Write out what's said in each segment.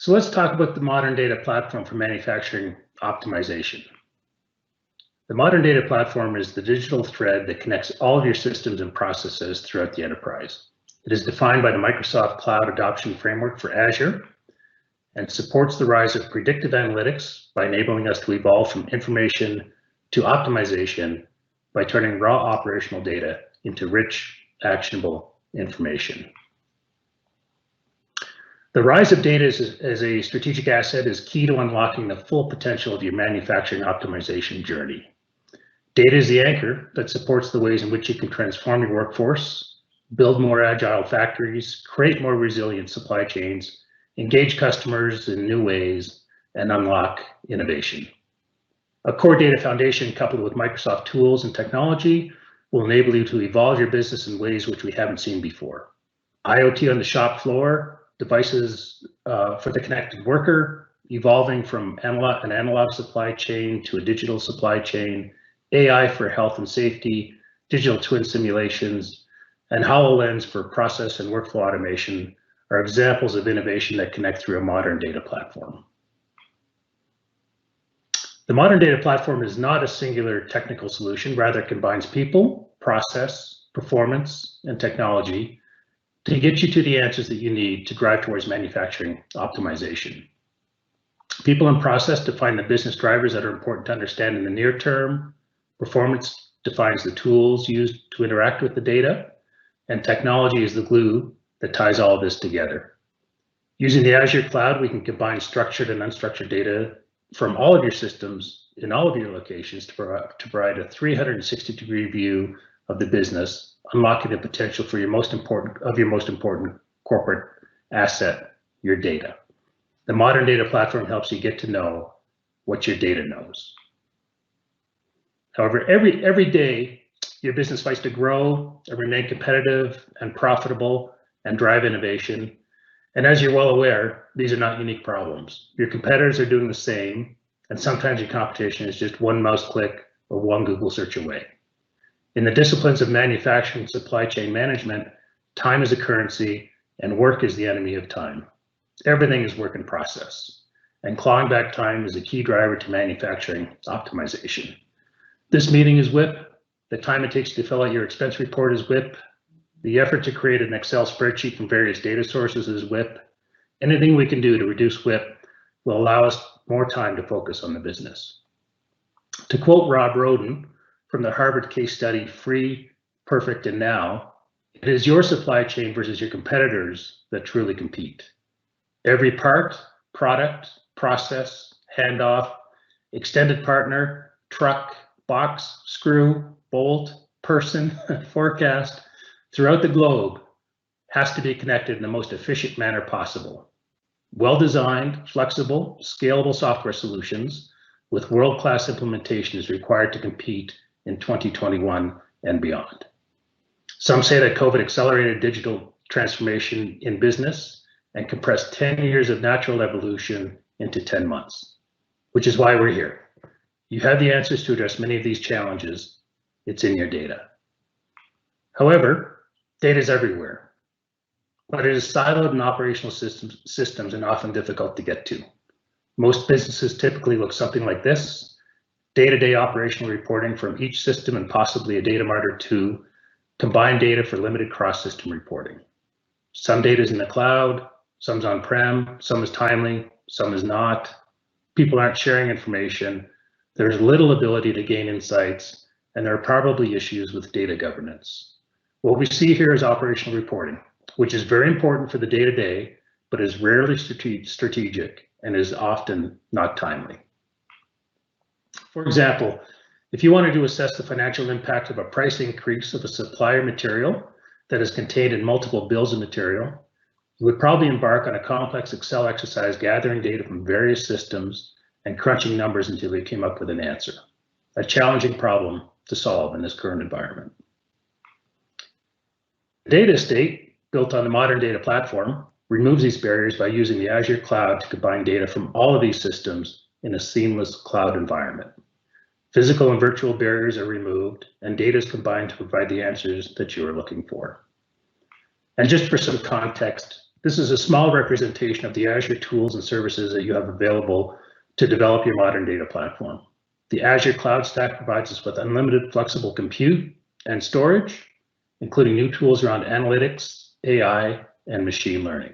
So let's talk about the modern data platform for manufacturing optimization. The modern data platform is the digital thread that connects all of your systems and processes throughout the enterprise. It is defined by the Microsoft Cloud Adoption Framework for Azure and supports the rise of predictive analytics by enabling us to evolve from information to optimization by turning raw operational data into rich, actionable information. The rise of data as a strategic asset is key to unlocking the full potential of your manufacturing optimization journey. Data is the anchor that supports the ways in which you can transform your workforce, build more agile factories, create more resilient supply chains, engage customers in new ways, and unlock innovation. A core data foundation coupled with Microsoft tools and technology will enable you to evolve your business in ways which we haven't seen before. IoT on the shop floor, devices for the connected worker, evolving from an analog supply chain to a digital supply chain, AI for health and safety, digital twin simulations, and HoloLens for process and workflow automation are examples of innovation that connect through a modern data platform. The modern data platform is not a singular technical solution, rather it combines people, process, performance, and technology to get you to the answers that you need to drive towards manufacturing optimization. People and process define the business drivers that are important to understand in the near term. Performance defines the tools used to interact with the data, and technology is the glue that ties all of this together. Using the Azure cloud, we can combine structured and unstructured data from all of your systems in all of your locations to provide a 360-degree view of the business, unlocking the potential for your most important corporate asset, your data. The modern data platform helps you get to know what your data knows. However, every day, your business fights to grow and remain competitive and profitable and drive innovation. And as you're well aware, these are not unique problems. Your competitors are doing the same, and sometimes your competition is just one mouse click or one Google search away. In the disciplines of manufacturing and supply chain management, time is a currency and work is the enemy of time. Everything is work in process, and clawing back time is a key driver to manufacturing optimization. This meeting is WIP. The time it takes to fill out your expense report is WIP. The effort to create an Excel spreadsheet from various data sources is WIP. Anything we can do to reduce WIP will allow us more time to focus on the business. To quote Rob Roden from the Harvard case study, Free, Perfect, and Now, it is your supply chain versus your competitors that truly compete. Every part, product, process, handoff, extended partner, truck, box, screw, bolt, person, forecast, throughout the globe has to be connected in the most efficient manner possible. Well-designed, flexible, scalable software solutions with world-class implementation is required to compete in 2021 and beyond. Some say that COVID accelerated digital transformation in business and compressed 10 years of natural evolution into 10 months, which is why we're here. You have the answers to address many of these challenges. It's in your data. However, data is everywhere, but it is siloed in operational systems and often difficult to get to. Most businesses typically look something like this: day-to-day operational reporting from each system and possibly a data mart or two, combined data for limited cross-system reporting. Some data is in the cloud, some's on-prem, some is timely, some is not. People aren't sharing information. There's little ability to gain insights, and there are probably issues with data governance. What we see here is operational reporting, which is very important for the day-to-day, but is rarely strategic and is often not timely. For example, if you wanted to assess the financial impact of a price increase of a supplier material that is contained in multiple bills of material, you would probably embark on a complex Excel exercise gathering data from various systems and crunching numbers until you came up with an answer. A challenging problem to solve in this current environment. The data estate, built on the modern data platform, removes these barriers by using the Azure cloud to combine data from all of these systems in a seamless cloud environment. Physical and virtual barriers are removed, and data is combined to provide the answers that you are looking for. And just for some context, This is a small representation of the Azure tools and services that you have available to develop your modern data platform. The Azure Cloud Stack provides us with unlimited flexible compute and storage, including new tools around analytics, AI, and machine learning.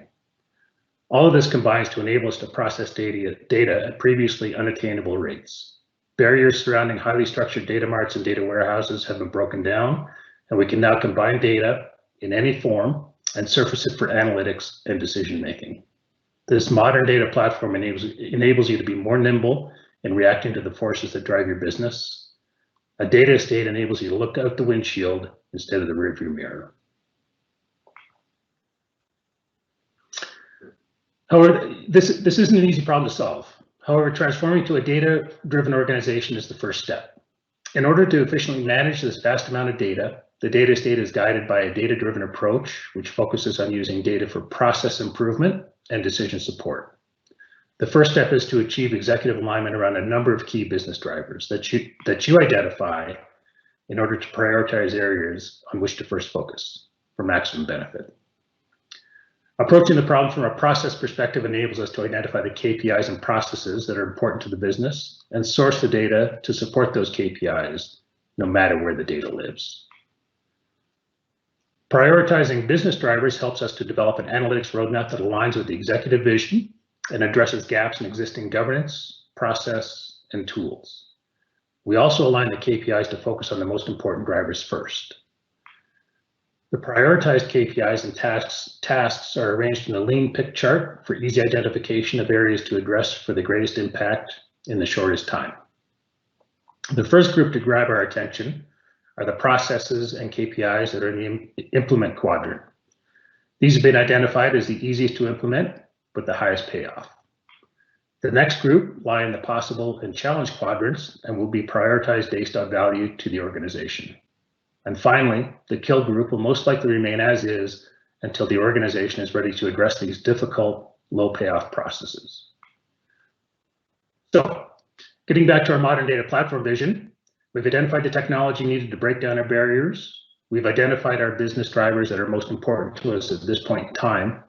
All of this combines to enable us to process data at previously unattainable rates. Barriers surrounding highly structured data marts and data warehouses have been broken down, and we can now combine data in any form and surface it for analytics and decision making. This modern data platform enables you to be more nimble in reacting to the forces that drive your business. A data estate enables you to look out the windshield instead of the rearview mirror. However, this isn't an easy problem to solve. However, transforming to a data-driven organization is the first step. In order to efficiently manage this vast amount of data, the data estate is guided by a data-driven approach, which focuses on using data for process improvement and decision support. The first step is to achieve executive alignment around a number of key business drivers that you identify in order to prioritize areas on which to first focus for maximum benefit. Approaching the problem from a process perspective enables us to identify the KPIs and processes that are important to the business and source the data to support those KPIs, no matter where the data lives. Prioritizing business drivers helps us to develop an analytics roadmap that aligns with the executive vision and addresses gaps in existing governance, process, and tools. We also align the KPIs to focus on the most important drivers first. The prioritized KPIs and tasks are arranged in a lean pick chart for easy identification of areas to address for the greatest impact in the shortest time. The first group to grab our attention are the processes and KPIs that are in the implement quadrant. These have been identified as the easiest to implement with the highest payoff. The next group lie in the possible and challenge quadrants and will be prioritized based on value to the organization. And finally, the kill group will most likely remain as is until the organization is ready to address these difficult, low payoff processes. So, getting back to our modern data platform vision, we've identified the technology needed to break down our barriers. We've identified our business drivers that are most important to us at this point in time,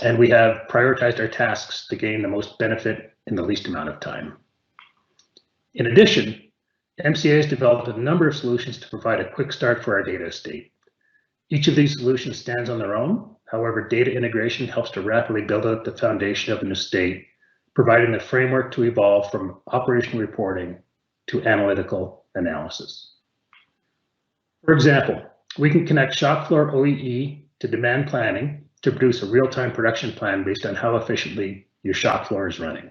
and we have prioritized our tasks to gain the most benefit in the least amount of time. In addition, MCA has developed a number of solutions to provide a quick start for our data estate. Each of these solutions stands on their own. However, data integration helps to rapidly build out the foundation of an estate, providing the framework to evolve from operational reporting to analytical analysis. For example, we can connect shop floor OEE to demand planning to produce a real-time production plan based on how efficiently your shop floor is running.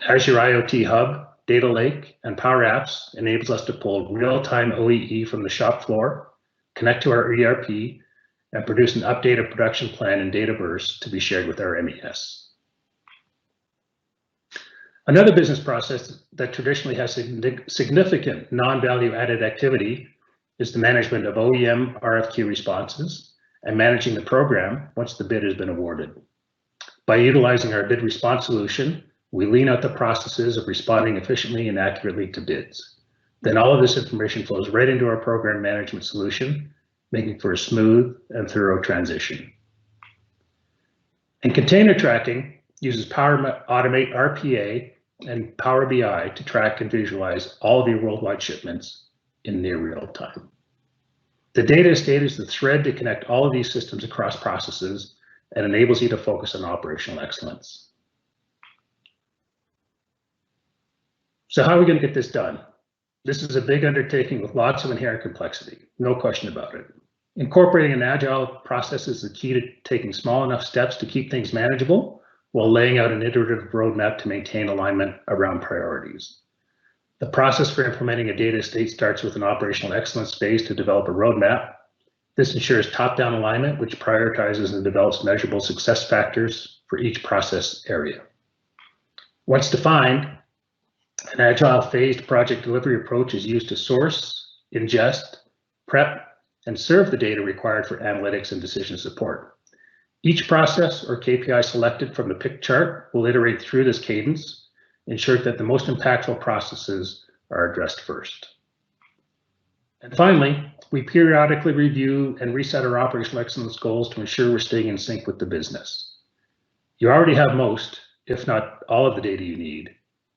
Azure IoT Hub, Data Lake, and Power Apps enables us to pull real-time OEE from the shop floor, connect to our ERP, and produce an updated production plan in Dataverse to be shared with our MES. Another business process that traditionally has significant non-value added activity is the management of OEM RFQ responses and managing the program once the bid has been awarded. By utilizing our bid response solution, we lean out the processes of responding efficiently and accurately to bids. Then all of this information flows right into our program management solution, making for a smooth and thorough transition. And container tracking uses Power Automate RPA and Power BI to track and visualize all of your worldwide shipments in near real time. The data estate is the thread to connect all of these systems across processes and enables you to focus on operational excellence. So how are we going to get this done? This is a big undertaking with lots of inherent complexity, no question about it. Incorporating an agile process is the key to taking small enough steps to keep things manageable while laying out an iterative roadmap to maintain alignment around priorities. The process for implementing a data estate starts with an operational excellence phase to develop a roadmap. This ensures top-down alignment, which prioritizes and develops measurable success factors for each process area. Once defined, an agile phased project delivery approach is used to source, ingest, prep, and serve the data required for analytics and decision support. Each process or KPI selected from the pick chart will iterate through this cadence, ensure that the most impactful processes are addressed first. And finally, we periodically review and reset our operational excellence goals to ensure we're staying in sync with the business. You already have most, if not all, of the data you need.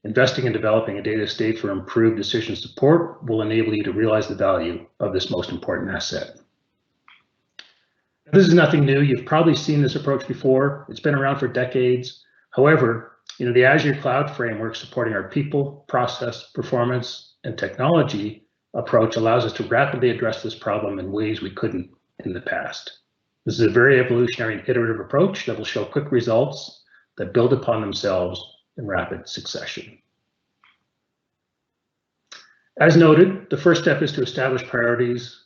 Investing in developing a data estate for improved decision support will enable you to realize the value of this most important asset. This is nothing new. You've probably seen this approach before. It's been around for decades. However, the Azure Cloud Framework supporting our people, process, performance, and technology approach allows us to rapidly address this problem in ways we couldn't in the past. This is a very evolutionary and iterative approach that will show quick results that build upon themselves in rapid succession. As noted, the first step is to establish priorities.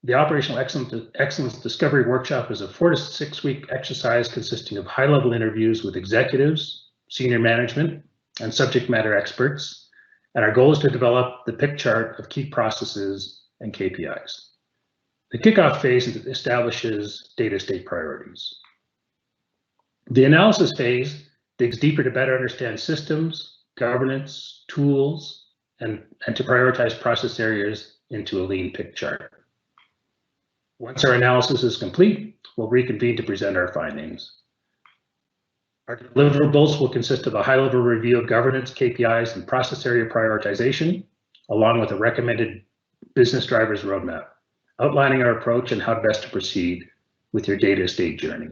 The Operational Excellence Discovery Workshop is a 4 to 6 week exercise consisting of high-level interviews with executives, senior management, and subject matter experts. And our goal is to develop the pick chart of key processes and KPIs. The kickoff phase establishes data estate priorities. The analysis phase digs deeper to better understand systems, governance, tools, and to prioritize process areas into a lean pick chart. Once our analysis is complete, we'll reconvene to present our findings. Our deliverables will consist of a high-level review of governance, KPIs, and process area prioritization, along with a recommended business drivers roadmap, outlining our approach and how best to proceed with your data estate journey.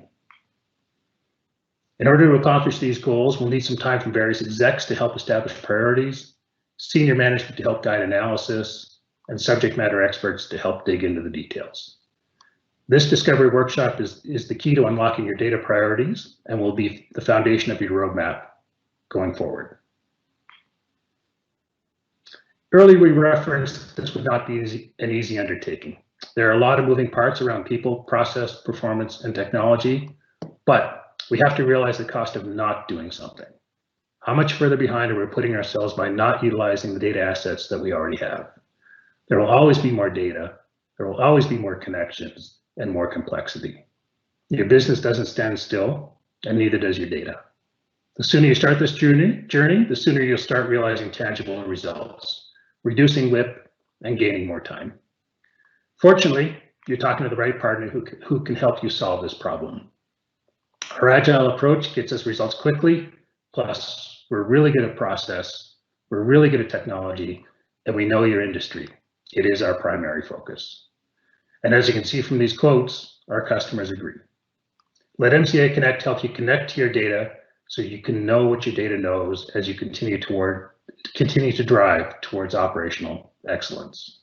In order to accomplish these goals, we'll need some time from various execs to help establish priorities, senior management to help guide analysis, and subject matter experts to help dig into the details. This discovery workshop is the key to unlocking your data priorities and will be the foundation of your roadmap going forward. Earlier, we referenced this would not be an easy undertaking. There are a lot of moving parts around people, process, performance, and technology, but we have to realize the cost of not doing something. How much further behind are we putting ourselves by not utilizing the data assets that we already have? There will always be more data. There will always be more connections and more complexity. Your business doesn't stand still, and neither does your data. The sooner you start this journey, the sooner you'll start realizing tangible results, reducing WIP, and gaining more time. Fortunately, you're talking to the right partner who can help you solve this problem. Our Agile approach gets us results quickly, plus we're really good at process, we're really good at technology, and we know your industry. It is our primary focus. And as you can see from these quotes, our customers agree. Let MCA Connect help you connect to your data so you can know what your data knows as you continue to drive towards operational excellence.